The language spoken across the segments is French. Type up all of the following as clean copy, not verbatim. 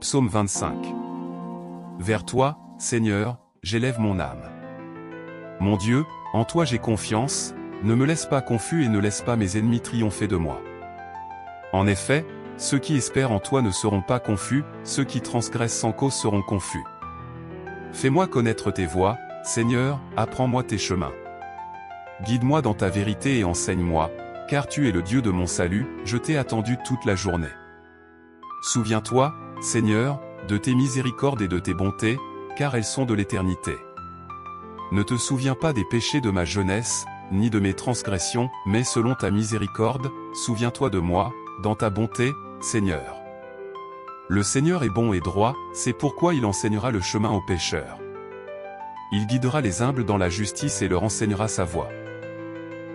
Psaume 25. Vers toi, Seigneur, j'élève mon âme. Mon Dieu, en toi j'ai confiance, ne me laisse pas confus et ne laisse pas mes ennemis triompher de moi. En effet, ceux qui espèrent en toi ne seront pas confus, ceux qui transgressent sans cause seront confus. Fais-moi connaître tes voies, Seigneur, apprends-moi tes chemins. Guide-moi dans ta vérité et enseigne-moi, car tu es le Dieu de mon salut, je t'ai attendu toute la journée. Souviens-toi, Seigneur, de tes miséricordes et de tes bontés, car elles sont de l'éternité. Ne te souviens pas des péchés de ma jeunesse, ni de mes transgressions, mais selon ta miséricorde, souviens-toi de moi, dans ta bonté, Seigneur. Le Seigneur est bon et droit, c'est pourquoi il enseignera le chemin aux pécheurs. Il guidera les humbles dans la justice et leur enseignera sa voie.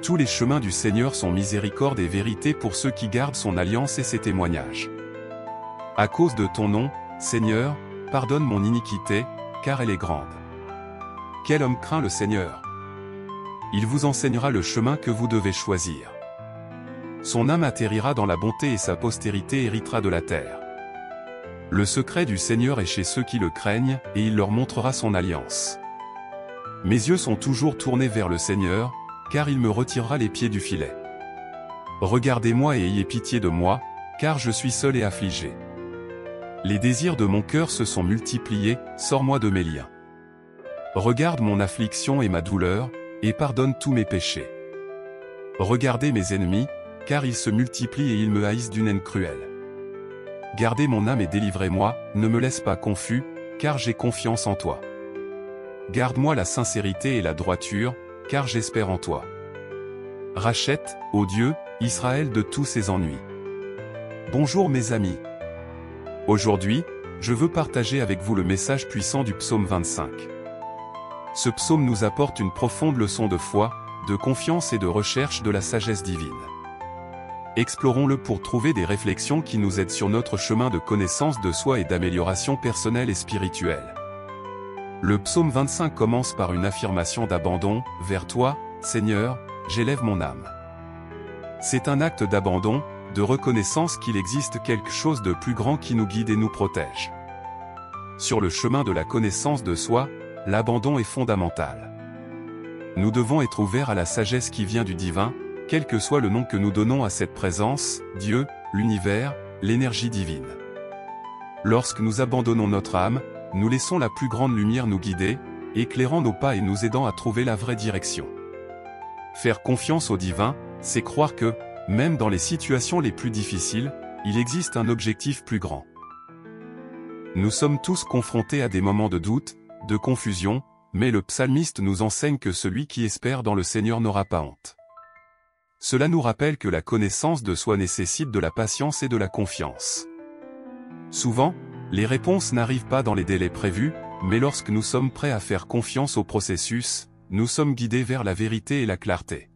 Tous les chemins du Seigneur sont miséricorde et vérité pour ceux qui gardent son alliance et ses témoignages. À cause de ton nom, Seigneur, pardonne mon iniquité, car elle est grande. Quel homme craint le Seigneur? Il vous enseignera le chemin que vous devez choisir. Son âme atterrira dans la bonté et sa postérité héritera de la terre. Le secret du Seigneur est chez ceux qui le craignent, et il leur montrera son alliance. Mes yeux sont toujours tournés vers le Seigneur, car il me retirera les pieds du filet. Regardez-moi et ayez pitié de moi, car je suis seul et affligé. Les désirs de mon cœur se sont multipliés, sors-moi de mes liens. Regarde mon affliction et ma douleur, et pardonne tous mes péchés. Regardez mes ennemis, car ils se multiplient et ils me haïssent d'une haine cruelle. Gardez mon âme et délivrez-moi, ne me laisse pas confus, car j'ai confiance en toi. Garde-moi la sincérité et la droiture, car j'espère en toi. Rachète, ô Dieu, Israël de tous ses ennuis. Bonjour mes amis. Aujourd'hui, je veux partager avec vous le message puissant du psaume 25. Ce psaume nous apporte une profonde leçon de foi, de confiance et de recherche de la sagesse divine. Explorons-le pour trouver des réflexions qui nous aident sur notre chemin de connaissance de soi et d'amélioration personnelle et spirituelle. Le psaume 25 commence par une affirmation d'abandon, « Vers toi, Seigneur, j'élève mon âme ». C'est un acte d'abandon, de reconnaissance qu'il existe quelque chose de plus grand qui nous guide et nous protège. Sur le chemin de la connaissance de soi, l'abandon est fondamental. Nous devons être ouverts à la sagesse qui vient du divin, quel que soit le nom que nous donnons à cette présence, Dieu, l'univers, l'énergie divine. Lorsque nous abandonnons notre âme, nous laissons la plus grande lumière nous guider, éclairant nos pas et nous aidant à trouver la vraie direction. Faire confiance au divin, c'est croire que, même dans les situations les plus difficiles, il existe un objectif plus grand. Nous sommes tous confrontés à des moments de doute, de confusion, mais le psalmiste nous enseigne que celui qui espère dans le Seigneur n'aura pas honte. Cela nous rappelle que la connaissance de soi nécessite de la patience et de la confiance. Souvent, les réponses n'arrivent pas dans les délais prévus, mais lorsque nous sommes prêts à faire confiance au processus, nous sommes guidés vers la vérité et la clarté.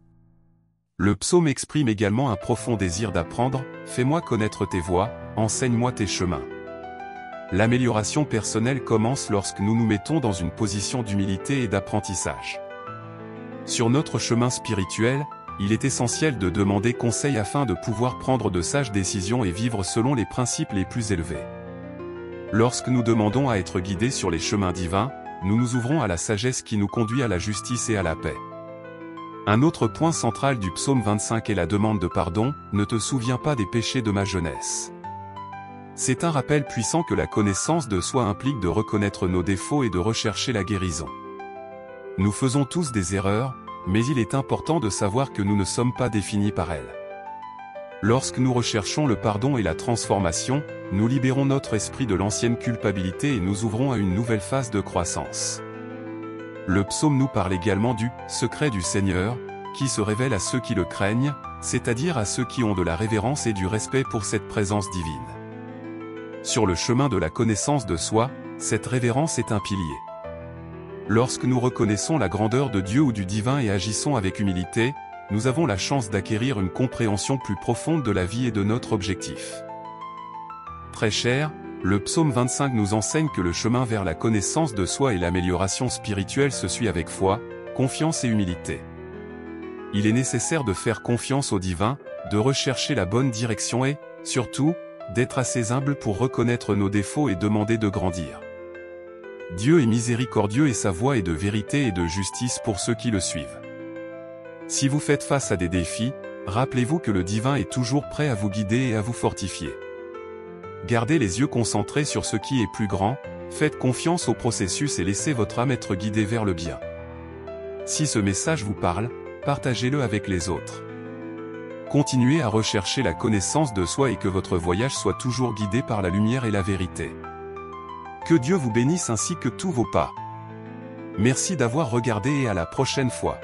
Le psaume exprime également un profond désir d'apprendre, « Fais-moi connaître tes voies, enseigne-moi tes chemins ». L'amélioration personnelle commence lorsque nous nous mettons dans une position d'humilité et d'apprentissage. Sur notre chemin spirituel, il est essentiel de demander conseil afin de pouvoir prendre de sages décisions et vivre selon les principes les plus élevés. Lorsque nous demandons à être guidés sur les chemins divins, nous nous ouvrons à la sagesse qui nous conduit à la justice et à la paix. Un autre point central du psaume 25 est la demande de pardon, « Ne te souviens pas des péchés de ma jeunesse ». C'est un rappel puissant que la connaissance de soi implique de reconnaître nos défauts et de rechercher la guérison. Nous faisons tous des erreurs, mais il est important de savoir que nous ne sommes pas définis par elles. Lorsque nous recherchons le pardon et la transformation, nous libérons notre esprit de l'ancienne culpabilité et nous ouvrons à une nouvelle phase de croissance. Le psaume nous parle également du « secret du Seigneur », qui se révèle à ceux qui le craignent, c'est-à-dire à ceux qui ont de la révérence et du respect pour cette présence divine. Sur le chemin de la connaissance de soi, cette révérence est un pilier. Lorsque nous reconnaissons la grandeur de Dieu ou du divin et agissons avec humilité, nous avons la chance d'acquérir une compréhension plus profonde de la vie et de notre objectif. Très cher, le psaume 25 nous enseigne que le chemin vers la connaissance de soi et l'amélioration spirituelle se suit avec foi, confiance et humilité. Il est nécessaire de faire confiance au divin, de rechercher la bonne direction et, surtout, d'être assez humble pour reconnaître nos défauts et demander de grandir. Dieu est miséricordieux et sa voie est de vérité et de justice pour ceux qui le suivent. Si vous faites face à des défis, rappelez-vous que le divin est toujours prêt à vous guider et à vous fortifier. Gardez les yeux concentrés sur ce qui est plus grand, faites confiance au processus et laissez votre âme être guidée vers le bien. Si ce message vous parle, partagez-le avec les autres. Continuez à rechercher la connaissance de soi et que votre voyage soit toujours guidé par la lumière et la vérité. Que Dieu vous bénisse ainsi que tous vos pas. Merci d'avoir regardé et à la prochaine fois.